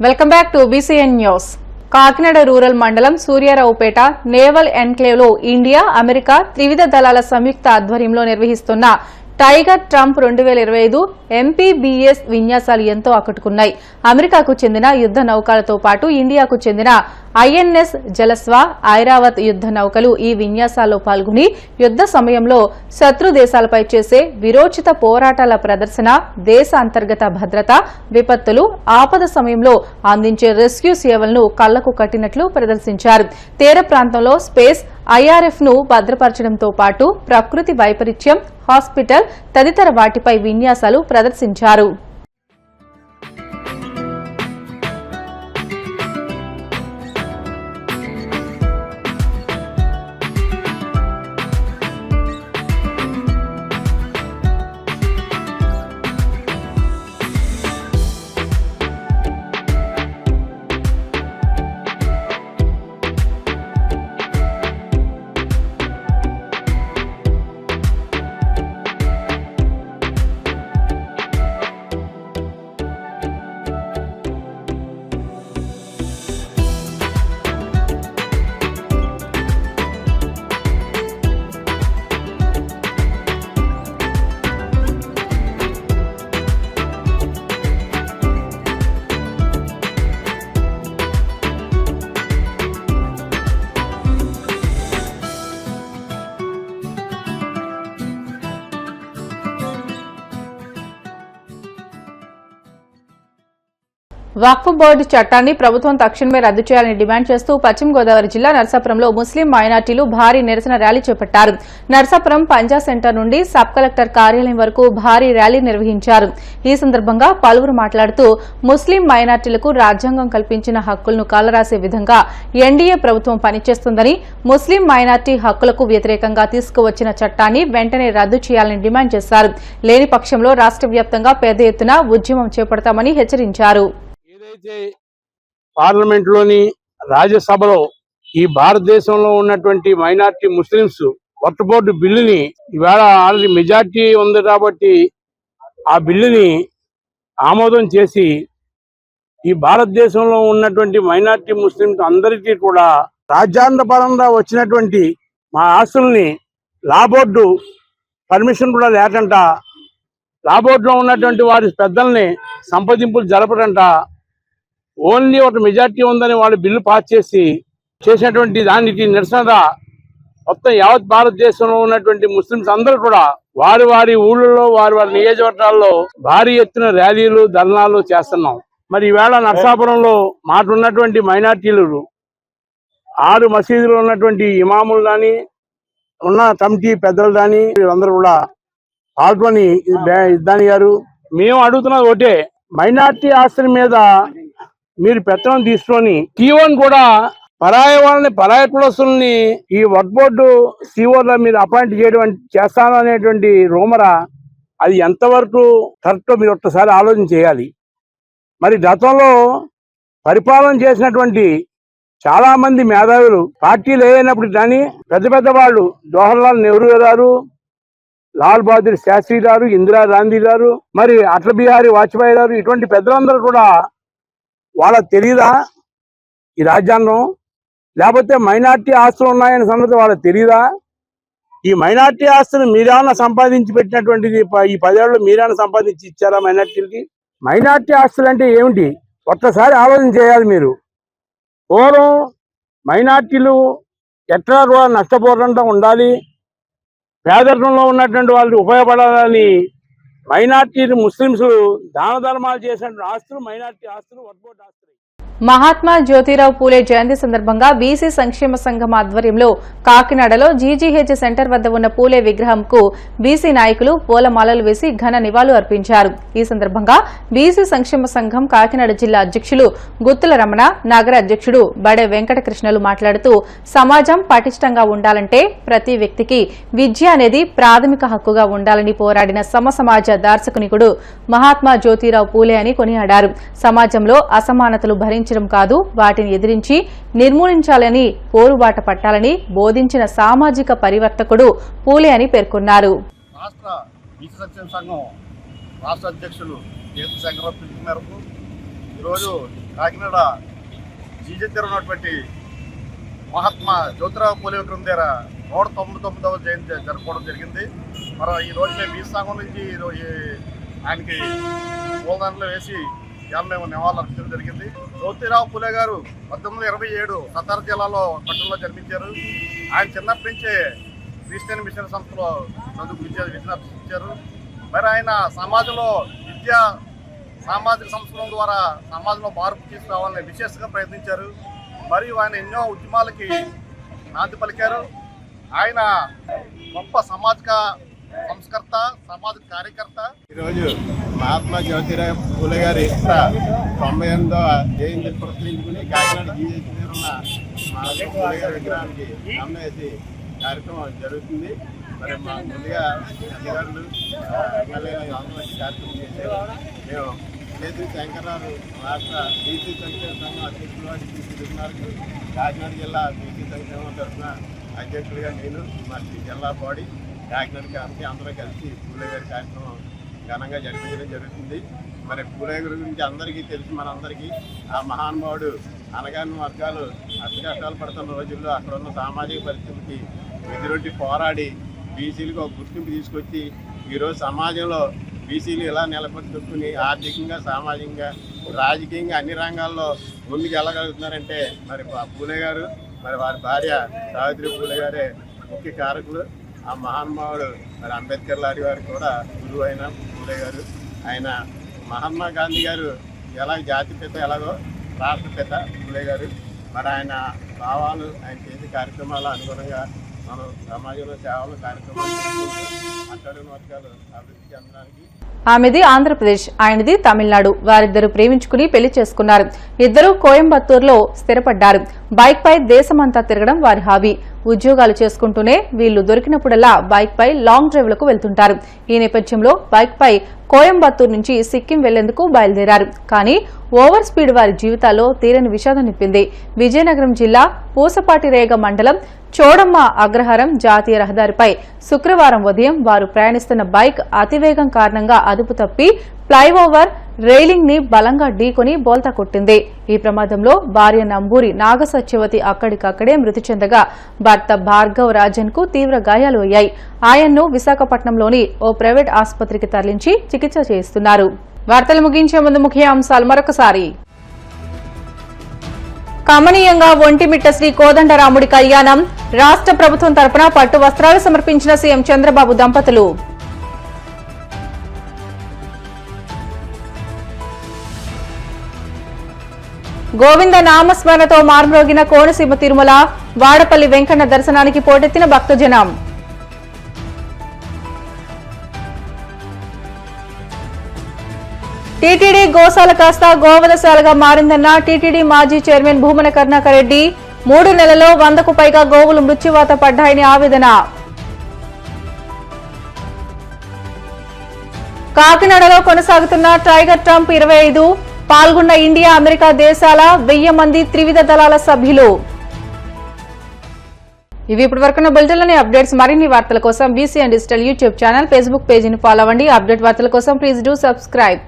Welcome back to BCN news. Kakinada rural మండలం Suryaraopeta naval enclave లో India, America త్రివిధ దళాల సంయుక్త ఆధ్వర్యంలో నిర్వహిస్తున్న టైగర్ ట్రంప్ 2025 MPBS విన్యాసాలు ఎంతో ఆకట్టుకున్నాయి. అమెరికాకు చెందిన యుద్ద నౌకలతో పాటు ఇండియాకు చెందిన INS జలస్వా, ఐరావత్ యుద్ద నౌకలు ఈ విన్యాసాల్లో పాల్గొని యుద్ద సమయంలో శత్రు దేశాలపై చేసే విరోచిత పోరాటాల ప్రదర్శన, దేశ అంతర్గత భద్రత, విపత్తులు, ఆపద సమయంలో అందించే రెస్క్యూ సేవలను కళ్లకు కట్టినట్లు ప్రదర్శించారు. తీర ప్రాంతంలో స్పేస్ IRF ను భద్రపరచడంతో పాటు ప్రకృతి వైపరీత్యం, హాస్పిటల్ తదితర వాటిపై విన్యాసాలు ప్రదర్శించారు. వక్ఫ్ బోర్డు చట్టాన్ని ప్రభుత్వం తక్షణమే రద్దు చేయాలని డిమాండ్ చేస్తూ పశ్చిమ గోదావరి జిల్లా నర్సాపురంలో ముస్లిం మైనార్టీలు భారీ నిరసన ర్యాలీ చేపట్టారు. నర్సాపురం పంజా సెంటర్ నుండి సబ్ కలెక్టర్ కార్యాలయం వరకు భారీ ర్యాలీ నిర్వహించారు. ఈ సందర్భంగా పలువురు మాట్లాడుతూ ముస్లిం మైనార్టీలకు రాజ్యాంగం కల్పించిన హక్కులను కాలరాసే విధంగా ఎన్డీఏ ప్రభుత్వం పనిచేస్తుందని, ముస్లిం మైనార్టీ హక్కులకు వ్యతిరేకంగా తీసుకువచ్చిన చట్టాన్ని వెంటనే రద్దు చేయాలని డిమాండ్ చేశారు. లేని పక్షంలో రాష్ట్ర వ్యాప్తంగా పెద్ద ఎత్తున ఉద్యమం చేపడతామని హెచ్చరించారు. పార్లమెంట్ లోని రాజ్యసభలో ఈ భారతదేశంలో ఉన్నటువంటి మైనార్టీ ముస్లింస్ వక్ఫ్ బోర్డు బిల్లుని ఇవాళ ఆల్రెడీ మెజార్టీ ఉంది కాబట్టి ఆ బిల్లుని ఆమోదం చేసి ఈ భారతదేశంలో ఉన్నటువంటి మైనార్టీ ముస్లింస్ అందరికీ కూడా రాజ్యాంగపరంగా వచ్చినటువంటి మా ఆస్తుల్ని లా బోర్డు పర్మిషన్ కూడా లేకంట, లా బోర్డులో ఉన్నటువంటి వారి పెద్దల్ని సంప్రదింపులు జరపడంట, ఓన్లీ ఒక మెజార్టీ ఉందని వాళ్ళు బిల్లు పాస్ చేసినటువంటి దానికి నిరసనగా మొత్తం యావత్ భారతదేశంలో ఉన్నటువంటి ముస్లింస్ అందరూ కూడా వారి వారి ఊళ్ళలో వారి నియోజకవర్గాల్లో భారీ ఎత్తున ర్యాలీలు, ధర్నాలు చేస్తున్నాం. మరి ఈవేళ నర్సాపురంలో మాకున్నటువంటి మైనార్టీలు 6 మసీదులు ఉన్నటువంటి ఇమాములు కానీ, ఉన్న కమిటీ పెద్దలు కానీ అందరూ కూడా పాల్గొని ఇద్దాని గారు మేము అడుగుతున్నది ఒకటే, మైనార్టీ ఆస్తుల మీద మీరు పెత్తనం తీసుకొని టీఓని కూడా పరాయి వాళ్ళని, పరాయి కులస్తుల్ని ఈ వక్ఫ్ బోర్డు సిఓలో మీరు అపాయింట్ చేయడం చేస్తాను అనేటువంటి రూమరా, అది ఎంతవరకు కరెక్టో మీరు ఒక్కసారి ఆలోచన చేయాలి. మరి గతంలో పరిపాలన చేసినటువంటి చాలా మంది మేధావులు పార్టీలు ఏదైనప్పుడు కానీ పెద్ద పెద్ద వాళ్ళు జవహర్లాల్ నెహ్రూ గారు, లాల్ బహదూర్ శాస్త్రి గారు, ఇందిరా గాంధీ గారు, మరి అటల్ బిహారీ వాజ్పేయి గారు, ఇటువంటి పెద్దలందరూ కూడా వాళ్ళకి తెలియదా ఈ రాజ్యాంగం? లేకపోతే మైనార్టీ ఆస్తులు ఉన్నాయనే సంగతి వాళ్ళకి తెలియదా? ఈ మైనార్టీ ఆస్తులు మీరేమన్నా సంపాదించి పెట్టినటువంటిది ఈ 10 ఏళ్ళు మీరేమన్నా సంపాదించి ఇచ్చారా మైనార్టీలకి? మైనార్టీ ఆస్తులు అంటే ఏమిటి ఒక్కసారి ఆలోచన చేయాలి మీరు. పూర్వం మైనార్టీలు ఎట్లా కూడా నష్టపోకుండా ఉండాలి, పేదరికంలో ఉన్నటువంటి వాళ్ళకి ఉపయోగపడాలని మైనార్టీ ముస్లింస్ దాన ధర్మాలు చేసినటువంటి ఆస్తులు మైనార్టీ ఆస్తులు, వక్ఫ్ బోర్డు ఆస్తులు. మహాత్మా జ్యోతిరావు పూలే జయంతి సందర్భంగా బీసీ సంక్షేమ సంఘం ఆధ్వర్యంలో కాకినాడలో జీజీహెచ్ సెంటర్ వద్ద ఉన్న పూలే విగ్రహంకు బీసీ నాయకులు పూలమాలలు వేసి ఘన నివాళులు అర్పించారు. ఈ సందర్భంగా బీసీ సంక్షేమ సంఘం కాకినాడ జిల్లా అధ్యక్షులు గుత్తుల రమణ, నగర అధ్యక్షుడు బడే వెంకటకృష్ణలు మాట్లాడుతూ సమాజం పటిష్టంగా ఉండాలంటే ప్రతి వ్యక్తికి విద్య అనేది ప్రాథమిక హక్కుగా ఉండాలని పోరాడిన సమసమాజ దార్శకునికుడు మహాత్మా జ్యోతిరావు పూలే అని కొనియాడారు. సమాజంలో అసమానతలు భరించడం కాదు, వాటిని ఎదిరించి నిర్మూలించాలని పోరుబాట పట్టాలని బోధించిన సామాజిక పరివర్తకుడు పూలే అని పేర్కొన్నారు. రాష్ట్ర అధ్యక్షులు ఈరోజు కాకినాడ జీజెత్తిర ఉన్నటువంటి మహాత్మా జ్యోతిరావు పూలే విక్రమ్ 199వ జయంతి జరుపుకోవడం జరిగింది. మరి ఈ రోజు మేము బీచ్ సంఘం నుంచి ఆయనకి పూలదండలు వేసి మేము నివాళులు అర్పించడం జరిగింది. జ్యోతిరావు పూలే గారు 1927 సతారా జిల్లాలో పట్టణంలో జన్మించారు. ఆయన చిన్నప్పటి నుంచే క్రిస్టియన్ మిషన్ సంస్థలో విద్యను అభ్యసించారు. మరి ఆయన సమాజంలో సామాజిక సంస్కరణ ద్వారా సమాజంలో మార్పు తీసుకురావాలని విశేషంగా ప్రయత్నించారు. మరియు ఆయన ఎన్నో ఉద్యమాలకి నాంది పలికారు. ఆయన గొప్ప సామాజిక సంస్కర్త, సామాజిక కార్యకర్త. ఈరోజు మహాత్మా జ్యోతిరావు పూలే గారి 98వ జయంతి పురస్కరించుకుని కాకినాడ జీజెత్తిలో ఉన్న పూలే గారి విగ్రహానికి అమ్మేసి కార్యక్రమం జరుగుతుంది. మరి మా ముందుగా అధికారులు ఎమ్మెల్యేలు అందరూ వచ్చి కార్యక్రమం చేశారు. మేము కేసీ శంకర్రావు రాష్ట్ర బీసీ సంక్షేమ సంఘం అధ్యక్షులు తిరుగుతున్నారు. కాకినాడ జిల్లా బీసీ సంక్షేమం తరఫున అధ్యక్షుడిగా నేను మా జిల్లా బాడీ కాకినాడ కమిటీ అందరూ కలిసి పూలే గారి కార్యక్రమం ఘనంగా జరిపించడం జరుగుతుంది. మరి పూలే గారి గురించి అందరికీ తెలుసు. మనందరికీ ఆ మహానుభావుడు అనగాని వర్గాలు అష్టకష్టాలు పడుతున్న రోజుల్లో అక్కడ ఉన్న సామాజిక పరిస్థితులకి ఎదురొడ్డి పోరాడి బీసీలకు ఒక గుర్తింపు తీసుకొచ్చి ఈరోజు సమాజంలో బీసీలు ఎలా నిలబెట్టుకుని ఆర్థికంగా, సామాజికంగా, రాజకీయంగా అన్ని రంగాల్లో ముందుకు వెళ్ళగలుగుతున్నారంటే మరి పూలే గారు, మరి వారి భార్య సావిత్రి పూలే గారే ముఖ్య కారకులు. ఆ మహానుభావుడు మరి అంబేద్కర్ లాంటి వారు కూడా గురువు అయిన పూలే గారు. ఆయన మహాత్మా గాంధీ గారు ఎలా జాతిపిత ఎలాగో రాష్ట్రపిత పూలే గారు. మరి ఆయన భావాలు, ఆయన చేసే కార్యక్రమాల అనుగుణంగా మనం సమాజంలో సేవలు కార్యక్రమాలు అట్టడుగు వర్గాలు అభివృద్ధి చెందడానికి. ఆమెది ఆంధ్రప్రదేశ్, ఆయనది తమిళనాడు. వారిద్దరూ ప్రేమించుకుని పెళ్లి చేసుకున్నారు. ఇద్దరూ కోయంబత్తూరులో స్థిరపడ్డారు. బైక్ పై దేశమంతా తిరగడం వారి హాబీ. ఉద్యోగాలు చేసుకుంటూనే వీళ్లు దొరికినప్పుడల్లా బైక్ పై లాంగ్ డ్రైవ్లకు వెళ్తుంటారు. ఈ నేపథ్యంలో బైక్ పై కోయంబత్తూరు నుంచి సిక్కిం వెళ్లేందుకు బయలుదేరారు. కానీ ఓవర్ స్పీడ్ వారి జీవితాల్లో తీరని విషాదం నింపింది. విజయనగరం జిల్లా పూసపాటిరేగ మండలం చోడమ్మ అగ్రహారం జాతీయ రహదారిపై శుక్రవారం ఉదయం వారు ప్రయాణిస్తున్న బైక్ అతివేగం కారణంగా అదుపు తప్పి ఫ్లైఓవర్ రైలింగ్ ని బలంగా ఢీకొని బోల్తా కొట్టింది. ఈ ప్రమాదంలో భార్య నంబూరి నాగసత్యవతి అక్కడికక్కడే మృతి చెందగా భర్త భార్గవ్ రాజన్ కు తీవ్ర గాయాలు అయ్యాయి. ఆయన్ను విశాఖపట్నంలోని ఓ ప్రైవేట్ ఆసుపత్రికి తరలించి చికిత్స చేస్తున్నారు. వార్తలు ముగించే ముందు ముఖ్య అంశాలు మరొకసారి. కమనీయంగా ఒంటిమిట్ట శ్రీ కోదండరాముడి కళ్యాణం. రాష్ట్ర ప్రభుత్వం తరపున పట్టు వస్త్రాలు సమర్పించిన సీఎం చంద్రబాబు దంపతులు. గోవింద నామస్మరణతో మార్మ్రోగిన కోనసీమ తిరుమల. వాడపల్లి వెంకన్న దర్శనానికి పోటెత్తిన భక్తజనం. టీటీడీ గోశాల కాస్త గోవధశాలగా మారిందన్న టీటీడీ మాజీ చైర్మన్ భూమన కరుణాకర్ రెడ్డి. 3 నెలల్లో 100కు పైగా గోవులు మృత్యువాత పడ్డాయని ఆవేదన. కాకినాడలో కొనసాగుతున్న టైగర్ ట్రంప్ 25 పాల్గొన్న ఇండియా, అమెరికా దేశాల 1000 మంది త్రివిధ దళాల సభ్యులు. ఇవి ఇప్పటి వరకున్న బులెటిన్లోని అప్డేట్స్. మరిన్ని వార్తల కోసం BCN digital YouTube channel, Facebook పేజీని ఫాలో అవ్వండి. అప్డేట్ వార్తల కోసం ప్లీజ్ డూ సబ్స్క్రైబ్.